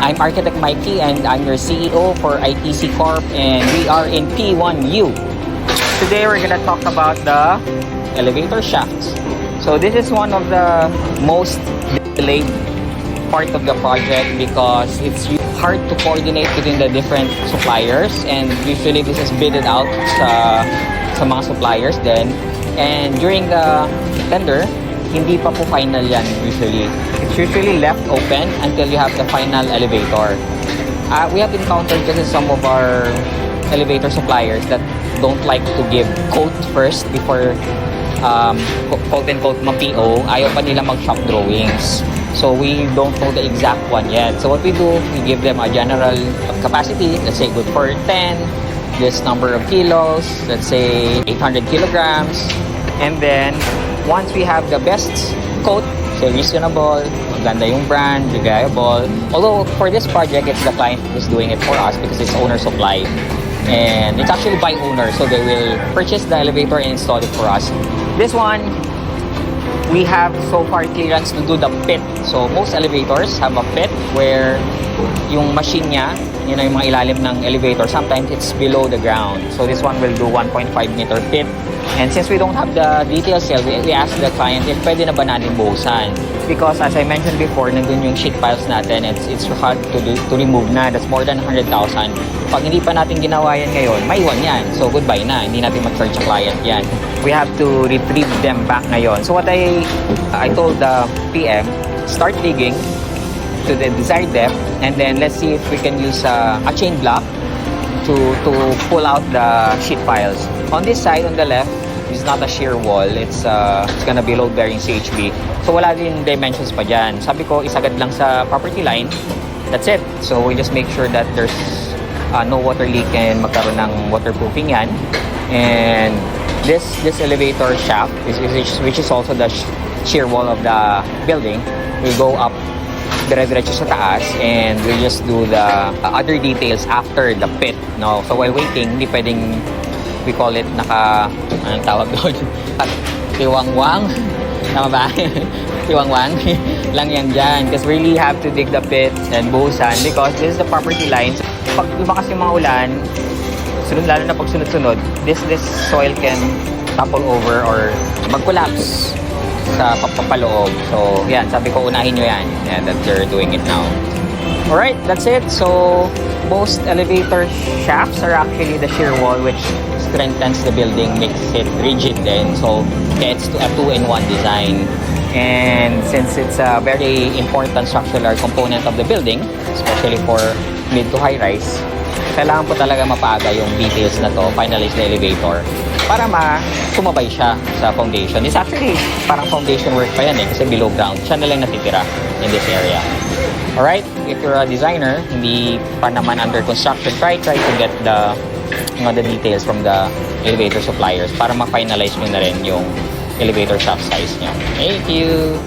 I'm Architect Mhykee and I'm your CEO for 𝐼𝐶 Corp, and we are in P1U. Today we're gonna talk about the elevator shafts. So this is one of the most delayed part of the project because it's hard to coordinate between the different suppliers, and usually this is bidded out sa mga suppliers din. And during the tender, hindi pa po final yan usually. It's usually left open until you have the final elevator. We have encountered kasi some of our elevator suppliers that don't like to give quote first before quote-unquote ma-PO. Ayaw pa nila mag-shop drawings. So we don't know the exact one yet. So what we do, we give them a general capacity, let's say good for 10, this number of kilos, let's say 800 kilograms. And then, once we have the best quote, so reasonable, maganda yung brand, reliable. Although, for this project, it's the client who's doing it for us because it's owner supply. And it's actually by owner, so they will purchase the elevator and install it for us. This one, we have so far clearance to do the pit. So, most elevators have a pit where yung machine niya, yun yung mga ilalim ng elevator, sometimes it's below the ground. So, this one will do 1.5 meter pit. And since we don't have the details yet, we ask the client if pwede na ba natin buhusan. Because as I mentioned before, nandun yung sheet piles natin, it's hard to remove na. That's more than 100,000. Pag hindi pa natin ginawa yan ngayon, maiwan yan. So goodbye na. Hindi natin mag-charge sa client yan. We have to retrieve them back ngayon. So what I told the PM, start digging to the desired depth, and then let's see if we can use a chain block to pull out the sheet piles. On this side, on the left, it's not a shear wall. It's gonna be load-bearing CHB. So wala din dimensions pa dyan. Sabi ko, isagad lang sa property line. That's it. So we just make sure that there's no water leak and magkaroon ng waterproofing yan. And this elevator shaft, which is also the shear wall of the building, will go up dire-diretso sa taas, and we'll just do the other details after the pit. No? So while waiting, hindi pwedeng, we call it anong tawag doon? Tiwangwang? Tama ba? Tiwangwang? Lang yan dyan. Because we really have to dig the pit and buhusan because this is the property line. Pag lumakas yung mga ulan, lalo na pag sunod-sunod, this soil can topple over or mag-collapse sa papaloob. So, yan. Sabi ko, unahin nyo yan. Yeah, that you're doing it now. Alright, that's it. So, most elevator shafts are actually the shear wall, which strengthens the building, makes it rigid then. So, it's a 2-in-1 design. And since it's a very important structural component of the building, especially for mid to high rise, kailangan po talaga mapaaga yung details na to, finalize the elevator, para sumabay siya sa foundation. It's actually parang foundation work pa yan kasi below ground. Siya na lang natitira in this area. Alright, if you're a designer, hindi pa naman under construction, try to get the details from the elevator suppliers para ma-finalize nyo na rin yung elevator shaft size nyo. Thank you!